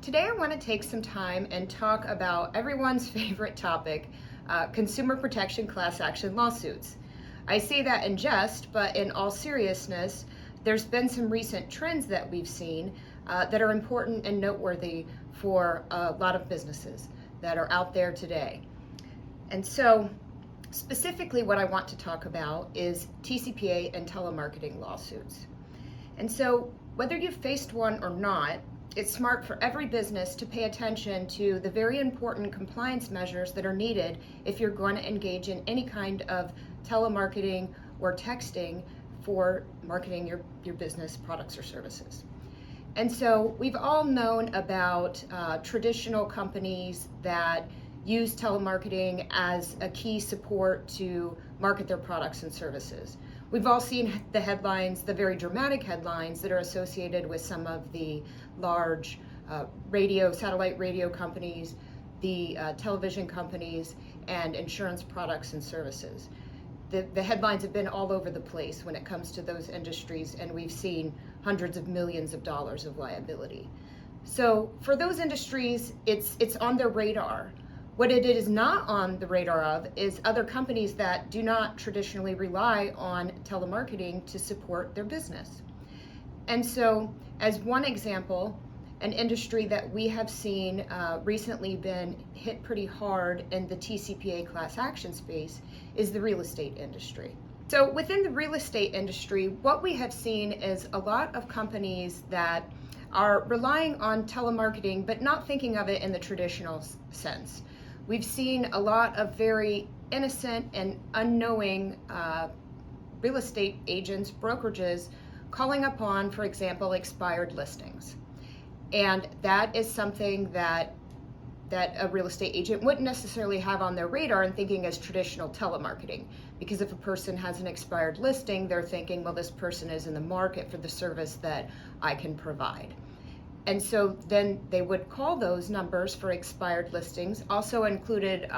Today I want to take some time and talk about everyone's favorite topic, consumer protection class action lawsuits. I say that in jest, but in all seriousness, there's been some recent trends that we've seen that are important and noteworthy for a lot of businesses that are out there today. And so, specifically what I want to talk about is TCPA and telemarketing lawsuits. And so, whether you've faced one or not, it's smart for every business to pay attention to the very important compliance measures that are needed if you're going to engage in any kind of telemarketing or texting for marketing your business products or services. And so we've all known about traditional companies that use telemarketing as a key support to market their products and services. We've all seen the headlines, the very dramatic headlines that are associated with some of the large satellite radio companies, the television companies, and insurance products and services. The headlines have been all over the place when it comes to those industries, and we've seen hundreds of millions of dollars of liability. So for those industries, it's on their radar. What it is not on the radar of is other companies that do not traditionally rely on telemarketing to support their business. And so, as one example, an industry that we have seen recently been hit pretty hard in the TCPA class action space is the real estate industry. So within the real estate industry, what we have seen is a lot of companies that are relying on telemarketing, but not thinking of it in the traditional sense. We've seen a lot of very innocent and unknowing real estate agents, brokerages, calling upon, for example, expired listings. And that is something that a real estate agent wouldn't necessarily have on their radar and thinking as traditional telemarketing. Because if a person has an expired listing, they're thinking, well, this person is in the market for the service that I can provide. And so then they would call those numbers for expired listings. Also included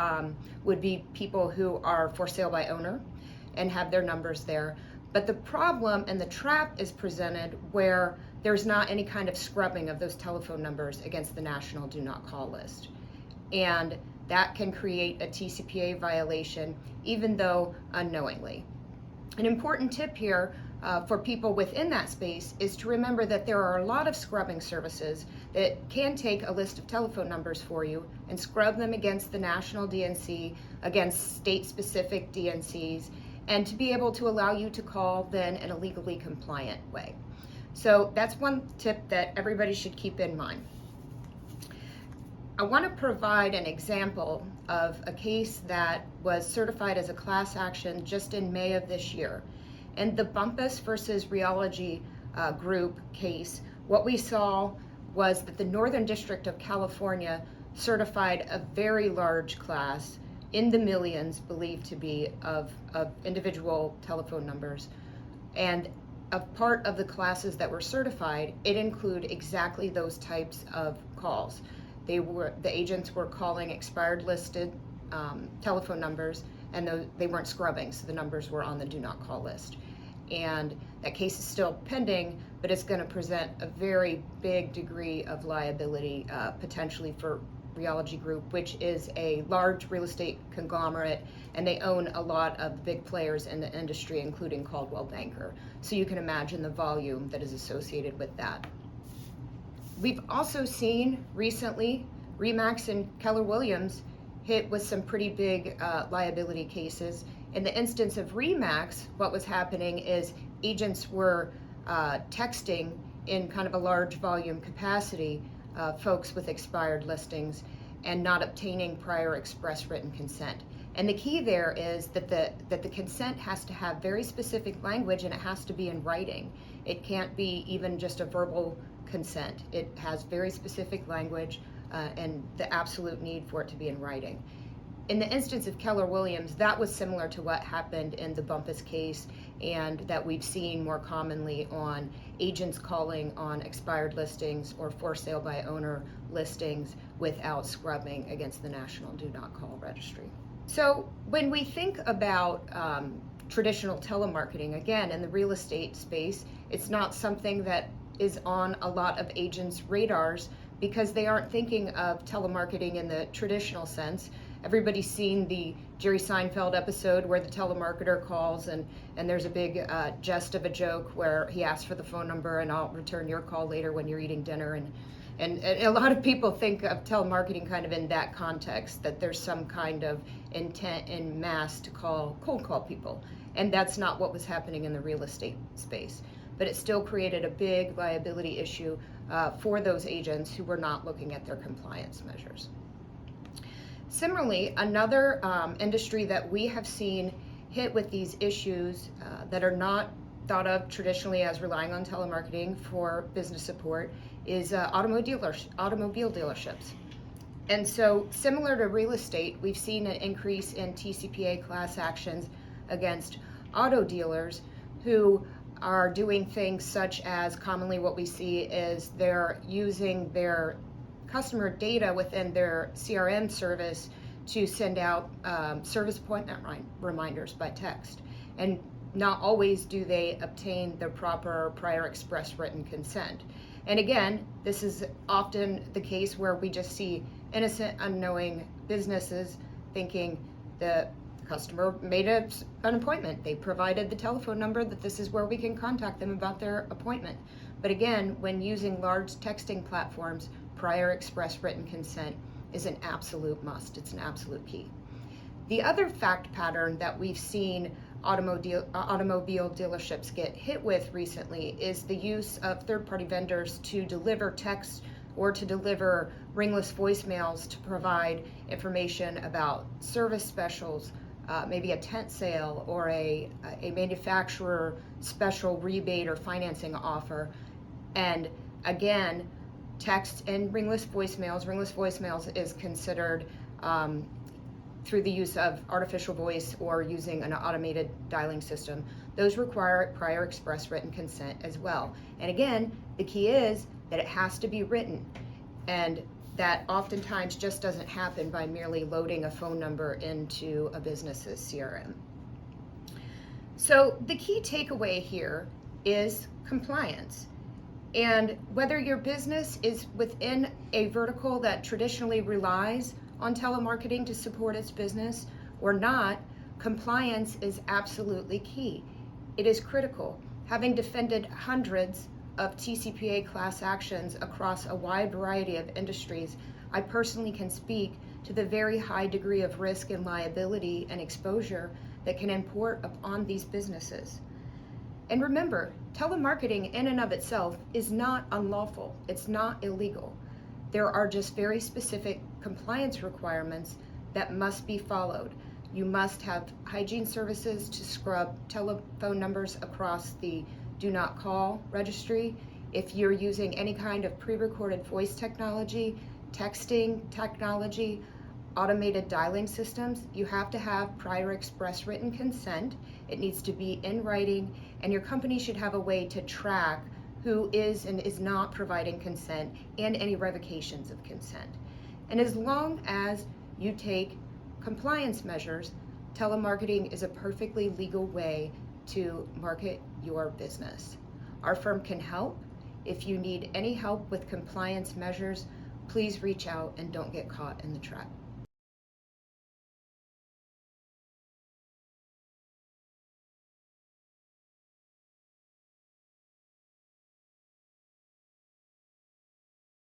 would be people who are for sale by owner and have their numbers there. But the problem and the trap is presented where there's not any kind of scrubbing of those telephone numbers against the national do not call list. And that can create a TCPA violation, even though unknowingly. An important tip here for people within that space is to remember that there are a lot of scrubbing services that can take a list of telephone numbers for you and scrub them against the national DNC, against state-specific DNCs, and to be able to allow you to call then in a legally compliant way. So that's one tip that everybody should keep in mind. I want to provide an example of a case that was certified as a class action just in May of this year. In the Bumpus versus Rheology group case, what we saw was that the Northern District of California certified a very large class in the millions, believed to be, of individual telephone numbers. And a part of the classes that were certified, it included exactly those types of calls. The agents were calling expired listed telephone numbers, and they weren't scrubbing, so the numbers were on the do not call list. And that case is still pending, but it's going to present a very big degree of liability potentially for Rheology Group, which is a large real estate conglomerate, and they own a lot of big players in the industry, including Coldwell Banker. So you can imagine the volume that is associated with that. We've also seen recently RE/MAX and Keller Williams hit with some pretty big liability cases. In the instance of RE/MAX, what was happening is agents were texting in kind of a large volume capacity folks with expired listings and not obtaining prior express written consent. And the key there is that the consent has to have very specific language, and it has to be in writing. It can't be even just a verbal consent. It has very specific language and the absolute need for it to be in writing. In the instance of Keller Williams, that was similar to what happened in the Bumpus case, and that we've seen more commonly on agents calling on expired listings or for sale by owner listings without scrubbing against the National Do Not Call Registry. So when we think about traditional telemarketing, again, in the real estate space, it's not something that is on a lot of agents' radars because they aren't thinking of telemarketing in the traditional sense. Everybody's seen the Jerry Seinfeld episode where the telemarketer calls and there's a big jest of a joke where he asks for the phone number and I'll return your call later when you're eating dinner. And a lot of people think of telemarketing kind of in that context, that there's some kind of intent in mass to cold call people. And that's not what was happening in the real estate space. But it still created a big liability issue for those agents who were not looking at their compliance measures. Similarly, another industry that we have seen hit with these issues that are not thought of traditionally as relying on telemarketing for business support is automobile dealerships. And so similar to real estate, we've seen an increase in TCPA class actions against auto dealers who are doing things such as, commonly what we see is they're using their customer data within their CRM service to send out service appointment reminders by text. And not always do they obtain the proper prior express written consent. And again, this is often the case where we just see innocent, unknowing businesses thinking the customer made an appointment. They provided the telephone number that this is where we can contact them about their appointment. But again, when using large texting platforms, prior express written consent is an absolute must. It's an absolute key. The other fact pattern that we've seen automobile dealerships get hit with recently is the use of third-party vendors to deliver text or to deliver ringless voicemails to provide information about service specials, maybe a tent sale or a manufacturer special rebate or financing offer. And again, text and ringless voicemails is considered through the use of artificial voice or using an automated dialing system. Those require prior express written consent as well. And again, the key is that it has to be written, and that oftentimes just doesn't happen by merely loading a phone number into a business's CRM. So the key takeaway here is compliance. And whether your business is within a vertical that traditionally relies on telemarketing to support its business or not, compliance is absolutely key. It is critical. Having defended hundreds of TCPA class actions across a wide variety of industries, I personally can speak to the very high degree of risk and liability and exposure that can import upon these businesses. And remember, telemarketing in and of itself is not unlawful. It's not illegal. There are just very specific compliance requirements that must be followed. You must have hygiene services to scrub telephone numbers across the do not call registry. If you're using any kind of pre-recorded voice technology, texting technology, automated dialing systems, you have to have prior express written consent. It needs to be in writing, and your company should have a way to track who is and is not providing consent and any revocations of consent. And as long as you take compliance measures, telemarketing is a perfectly legal way to market your business. Our firm can help. If you need any help with compliance measures, please reach out and don't get caught in the trap.